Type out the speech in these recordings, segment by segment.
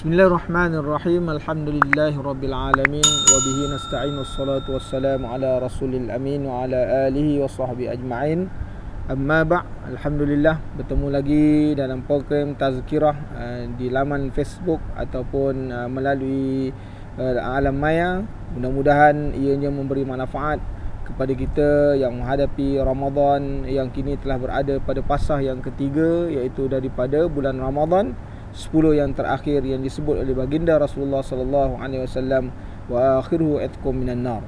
Bismillahirrahmanirrahim. Alhamdulillahirrabbilalamin. Wabihi nasta'inu assalatu wassalamu ala rasulil amin wa ala alihi wa sahbihi ajma'in. Amma ba', Alhamdulillah bertemu lagi dalam program Tazkirah di laman Facebook ataupun melalui alam maya. Mudah-mudahan ianya memberi manfaat kepada kita yang menghadapi Ramadan yang kini telah berada pada pasah yang ketiga, iaitu daripada bulan Ramadan 10 yang terakhir yang disebut oleh baginda Rasulullah sallallahu alaihi wasallam, wa akhiruhu atqum minan nar.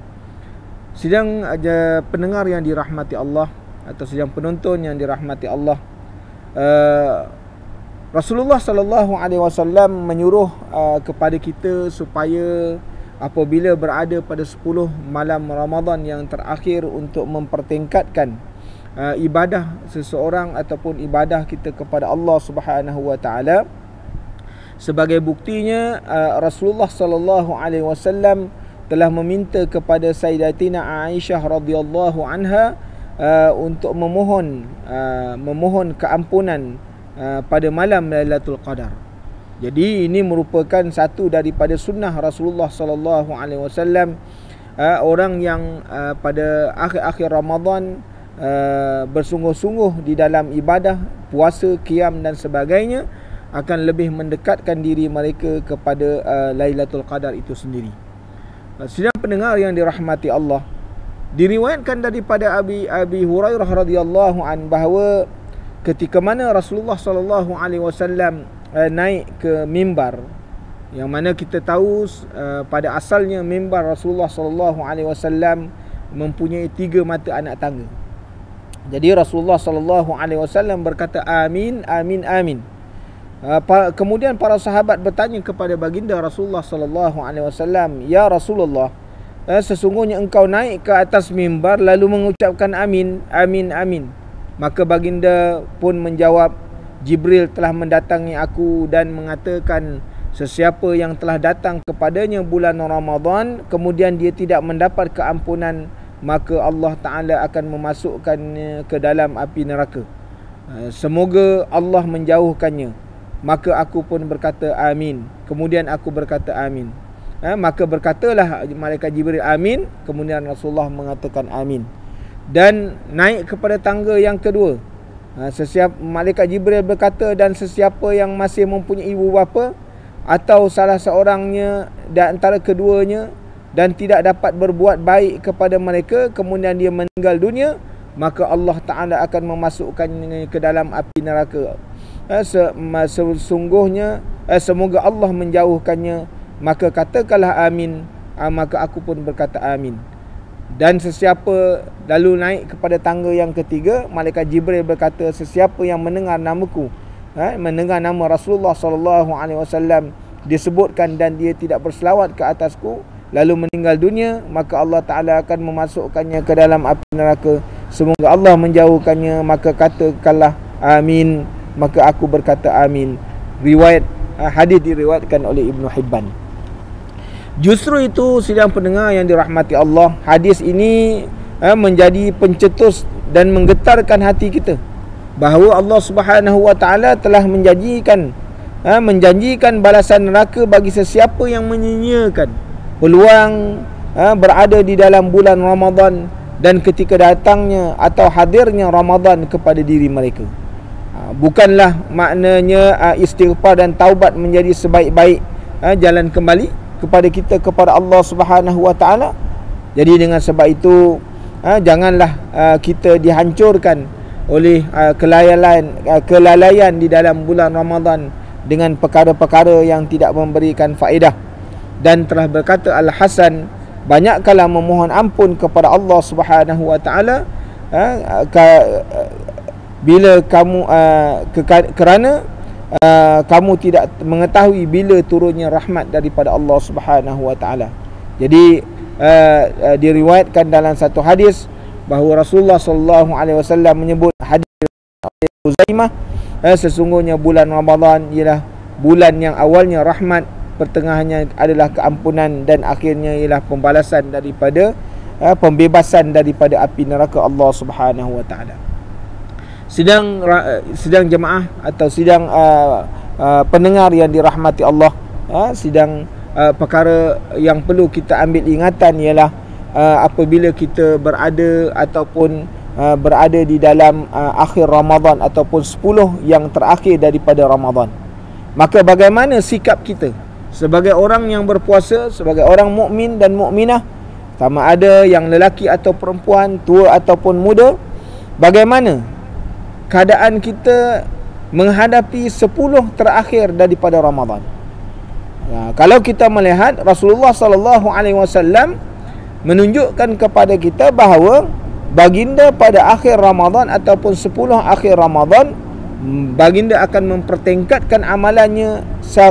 Sidang pendengar yang dirahmati Allah atau sidang penonton yang dirahmati Allah, Rasulullah sallallahu alaihi wasallam menyuruh kepada kita supaya apabila berada pada 10 malam Ramadan yang terakhir untuk mempertingkatkan ibadah seseorang ataupun ibadah kita kepada Allah Subhanahu wa taala. Sebagai buktinya, Rasulullah sallallahu alaihi wasallam telah meminta kepada Sayyidatina Aisyah radhiyallahu anha untuk memohon keampunan pada malam Lailatul Qadar. Jadi ini merupakan satu daripada sunnah Rasulullah sallallahu alaihi wasallam, orang yang pada akhir-akhir Ramadan bersungguh-sungguh di dalam ibadah, puasa, qiyam dan sebagainya, akan lebih mendekatkan diri mereka kepada Lailatul Qadar itu sendiri. Sidang pendengar yang dirahmati Allah, diriwayatkan daripada Abi Hurairah radhiyallahu an bahawa ketika mana Rasulullah sallallahu alaihi wasallam naik ke mimbar, yang mana kita tahu pada asalnya mimbar Rasulullah sallallahu alaihi wasallam mempunyai 3 mata anak tangga. Jadi Rasulullah sallallahu alaihi wasallam berkata amin, amin, amin. Kemudian para sahabat bertanya kepada baginda Rasulullah sallallahu alaihi wasallam, "Ya Rasulullah, sesungguhnya engkau naik ke atas mimbar lalu mengucapkan amin, amin, amin." Maka baginda pun menjawab, "Jibril telah mendatangi aku dan mengatakan, sesiapa yang telah datang kepadanya bulan Ramadan kemudian dia tidak mendapat keampunan, maka Allah Ta'ala akan memasukkannya ke dalam api neraka. Semoga Allah menjauhkannya." Maka aku pun berkata amin. Kemudian aku berkata amin. Maka berkatalah malaikat Jibril amin. Kemudian Rasulullah mengatakan amin. Dan naik kepada tangga yang kedua, malaikat Jibril berkata, dan sesiapa yang masih mempunyai ibu bapa atau salah seorangnya di antara keduanya dan tidak dapat berbuat baik kepada mereka, kemudian dia meninggal dunia, maka Allah Ta'ala akan memasukkannya ke dalam api neraka. Sesungguhnya semoga Allah menjauhkannya. Maka katakanlah amin. Maka aku pun berkata amin. Dan sesiapa lalu naik kepada tangga yang ketiga, malaikat Jibril berkata, sesiapa yang mendengar namaku, mendengar nama Rasulullah sallallahu alaihi wasallam disebutkan dan dia tidak berselawat ke atasku lalu meninggal dunia, maka Allah Ta'ala akan memasukkannya ke dalam api neraka. Semoga Allah menjauhkannya. Maka katakanlah amin. Maka aku berkata amin. Hadis diriwayatkan oleh Ibnu Hibban. Justru itu sidang pendengar yang dirahmati Allah, hadis ini menjadi pencetus dan menggetarkan hati kita bahawa Allah Subhanahu wa taala telah menjanjikan balasan neraka bagi sesiapa yang menyia-nyiakan peluang berada di dalam bulan Ramadan dan ketika datangnya atau hadirnya Ramadan kepada diri mereka. Bukanlah maknanya istighfar dan taubat menjadi sebaik-baik jalan kembali kepada kita kepada Allah Subhanahu wa taala. Jadi dengan sebab itu janganlah kita dihancurkan oleh kelalaian di dalam bulan Ramadan dengan perkara-perkara yang tidak memberikan faedah. Dan telah berkata Al-Hasan, banyaklah memohon ampun kepada Allah Subhanahu wa taala bila kamu kerana kamu tidak mengetahui bila turunnya rahmat daripada Allah Subhanahu wa taala. Jadi diriwayatkan dalam satu hadis bahawa Rasulullah sallallahu alaihi wasallam menyebut, hadis Uzaimah, sesungguhnya bulan Ramadan ialah bulan yang awalnya rahmat, pertengahannya adalah keampunan dan akhirnya ialah pembalasan daripada pembebasan daripada api neraka Allah Subhanahu wa taala. Sidang jemaah atau sidang pendengar yang dirahmati Allah, perkara yang perlu kita ambil ingatan ialah apabila kita berada ataupun berada di dalam akhir Ramadan ataupun 10 yang terakhir daripada Ramadan, maka bagaimana sikap kita sebagai orang yang berpuasa, sebagai orang mukmin dan mukminah, sama ada yang lelaki atau perempuan, tua ataupun muda, bagaimana keadaan kita menghadapi 10 terakhir daripada Ramadan. Kalau kita melihat Rasulullah sallallahu alaihi wasallam menunjukkan kepada kita bahawa baginda pada akhir Ramadan ataupun 10 akhir Ramadan, baginda akan mempertingkatkan amalannya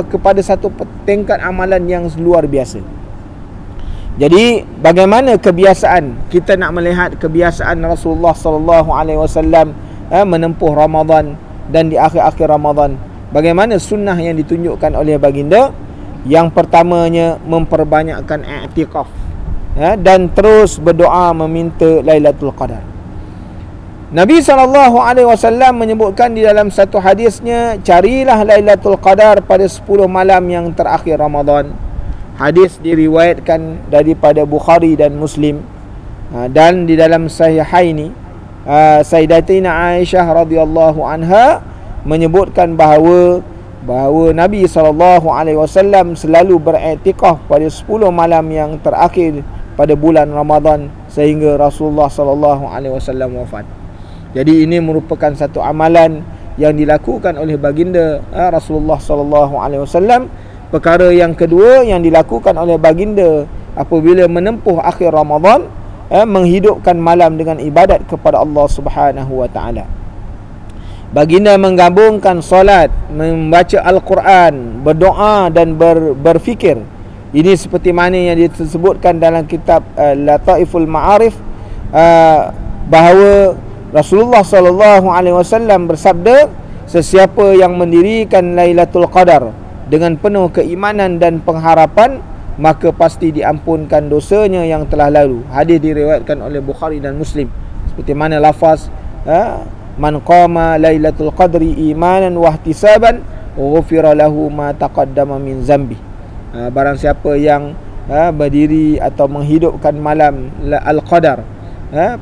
kepada satu tingkat amalan yang luar biasa. Jadi bagaimana kebiasaan kita nak melihat kebiasaan Rasulullah sallallahu alaihi wasallam menempuh Ramadan dan di akhir-akhir Ramadan, bagaimana sunnah yang ditunjukkan oleh baginda? Yang pertamanya memperbanyakkan i'tikaf, dan terus berdoa meminta Lailatul Qadar. Nabi SAW menyebutkan di dalam satu hadisnya, carilah Lailatul Qadar pada 10 malam yang terakhir Ramadan. Hadis diriwayatkan daripada Bukhari dan Muslim, dan di dalam Sahihaini, Sayyidatina Aisyah radhiyallahu anha menyebutkan bahawa Nabi SAW selalu beriktikaf pada 10 malam yang terakhir pada bulan Ramadan sehingga Rasulullah SAW wafat. Jadi ini merupakan satu amalan yang dilakukan oleh baginda Rasulullah SAW. Perkara yang kedua yang dilakukan oleh baginda apabila menempuh akhir Ramadan, menghidupkan malam dengan ibadat kepada Allah Subhanahu wa taala. Baginda menggabungkan solat, membaca Al-Quran, berdoa dan berfikir. Ini seperti mana yang disebutkan dalam kitab Lataiful Ma'arif, bahawa Rasulullah SAW bersabda, sesiapa yang mendirikan Lailatul Qadar dengan penuh keimanan dan pengharapan, maka pasti diampunkan dosanya yang telah lalu. Hadis diriwayatkan oleh Bukhari dan Muslim. Seperti mana lafaz, man qama Lailatul Qadri imanan wa ihtisaban ghufira lahu ma taqaddama min zambi. Barang siapa yang berdiri atau menghidupkan malam Al-Qadar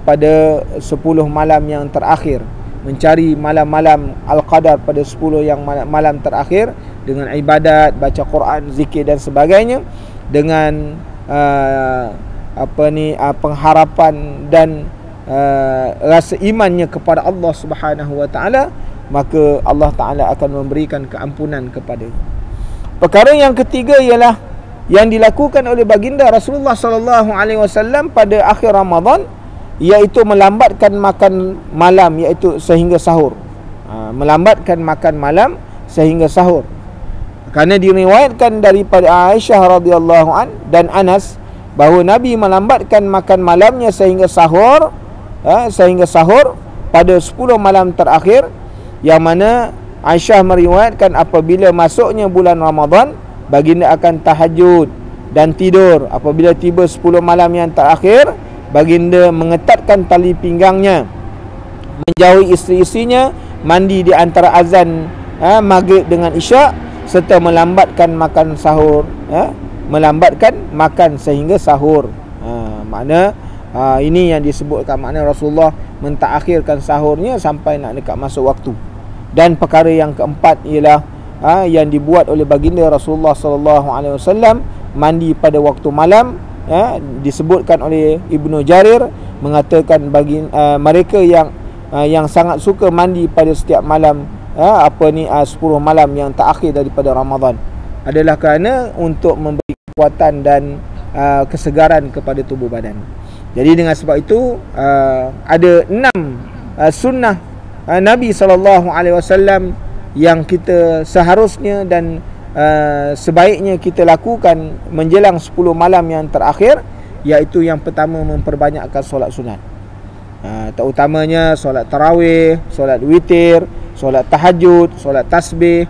pada 10 malam yang terakhir, mencari malam-malam Al-Qadar pada 10 yang malam terakhir dengan ibadat, baca Quran, zikir dan sebagainya, dengan pengharapan dan rasa imannya kepada Allah Subhanahu wa taala, maka Allah Taala akan memberikan keampunan kepada. Perkara yang ketiga ialah yang dilakukan oleh baginda Rasulullah sallallahu alaihi wasallam pada akhir Ramadan, iaitu melambatkan makan malam, iaitu sehingga sahur. Melambatkan makan malam sehingga sahur. Kerana diriwayatkan daripada Aisyah radhiyallahu an dan Anas bahawa Nabi melambatkan makan malamnya sehingga sahur pada 10 malam terakhir, yang mana Aisyah meriwayatkan apabila masuknya bulan Ramadan, baginda akan tahajud dan tidur. Apabila tiba 10 malam yang terakhir, baginda mengetatkan tali pinggangnya, menjauhi isteri-isterinya, mandi di antara azan maghrib dengan isyak, serta melambatkan makan sahur, melambatkan makan sehingga sahur. Makna ini yang disebutkan, makna Rasulullah mentakhirkan sahurnya sampai nak dekat masuk waktu. Dan perkara yang keempat ialah yang dibuat oleh baginda Rasulullah SAW, mandi pada waktu malam. Disebutkan oleh Ibnu Jarir mengatakan bagi mereka yang sangat suka mandi pada setiap malam 10 malam yang terakhir daripada Ramadan, adalah kerana untuk memberi kekuatan dan kesegaran kepada tubuh badan. Jadi dengan sebab itu ada 6 sunnah Nabi SAW yang kita seharusnya dan sebaiknya kita lakukan menjelang 10 malam yang terakhir, iaitu yang pertama memperbanyakkan solat sunat, terutamanya solat tarawih, solat witir, solat tahajud, solat tasbih,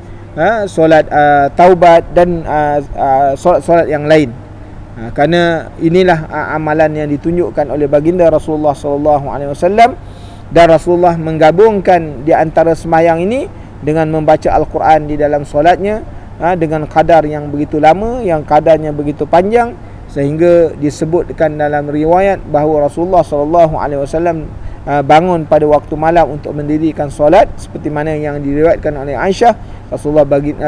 solat taubat dan solat-solat yang lain. Kerana inilah amalan yang ditunjukkan oleh baginda Rasulullah SAW, dan Rasulullah menggabungkan di antara sembahyang ini dengan membaca Al-Quran di dalam solatnya, dengan kadar yang begitu lama, yang kadarnya begitu panjang, sehingga disebutkan dalam riwayat bahawa Rasulullah SAW bangun pada waktu malam untuk mendirikan solat, seperti mana yang diriwayatkan oleh Aisyah.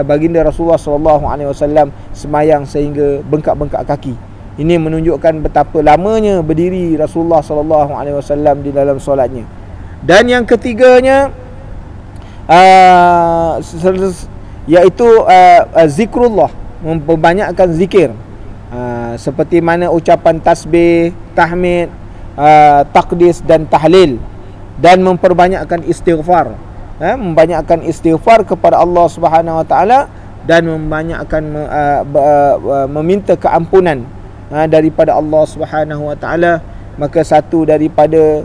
Baginda Rasulullah SAW semayang sehingga bengkak-bengkak kaki. Ini menunjukkan betapa lamanya berdiri Rasulullah SAW di dalam solatnya. Dan yang ketiganya iaitu zikrullah, memperbanyakkan zikir, seperti mana ucapan tasbih, tahmid, taqdis dan tahlil, dan memperbanyakkan istighfar, membanyakkan istighfar kepada Allah Subhanahu Wa Taala, dan membanyakkan meminta keampunan daripada Allah Subhanahu Wa Taala. Maka satu daripada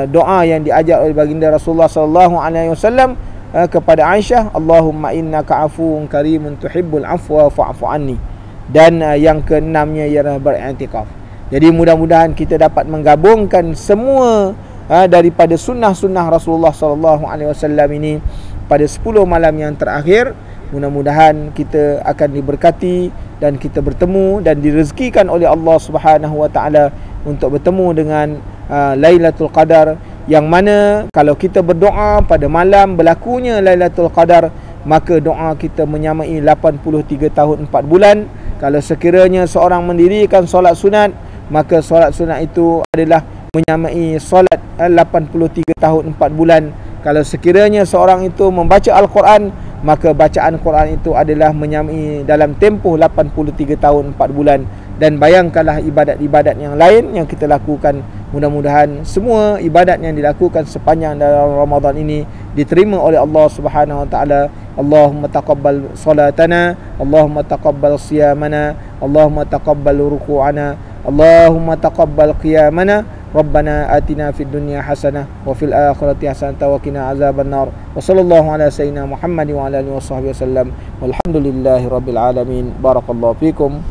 doa yang diajar oleh baginda Rasulullah sallallahu alaihi wasallam kepada Aisyah, Allahumma innaka afuwun karimun tuhibbul afwa fa'fu anni. Dan yang keenamnya ialah beriktikaf. Jadi mudah-mudahan kita dapat menggabungkan semua daripada sunnah-sunnah Rasulullah sallallahu alaihi wasallam ini pada 10 malam yang terakhir. Mudah-mudahan kita akan diberkati dan kita bertemu dan direzekikan oleh Allah Subhanahu Wa Taala untuk bertemu dengan Lailatul Qadar, yang mana kalau kita berdoa pada malam berlakunya Lailatul Qadar, maka doa kita menyamai 83 tahun 4 bulan. Kalau sekiranya seorang mendirikan solat sunat, maka solat sunat itu adalah menyamai solat 83 tahun 4 bulan. Kalau sekiranya seorang itu membaca Al-Quran, maka bacaan Quran itu adalah menyamai dalam tempoh 83 tahun 4 bulan. Dan bayangkanlah ibadat-ibadat yang lain yang kita lakukan. Mudah-mudahan semua ibadat yang dilakukan sepanjang dalam Ramadan ini diterima oleh Allah Subhanahu Wa Taala. Allahumma taqabbal salatana, Allahumma taqabbal siyamana, Allahumma taqabbal ruku'ana, Allahumma taqabbal qiyamana. Rabbana atina fid dunya hasanah wa fil akhirati hasanah wa qina azabannar. Wa sallallahu ala sayyidina Muhammad wa ala alihi washabbihi wasallam. Walhamdulillahirabbil alamin. Barakallahu fikum.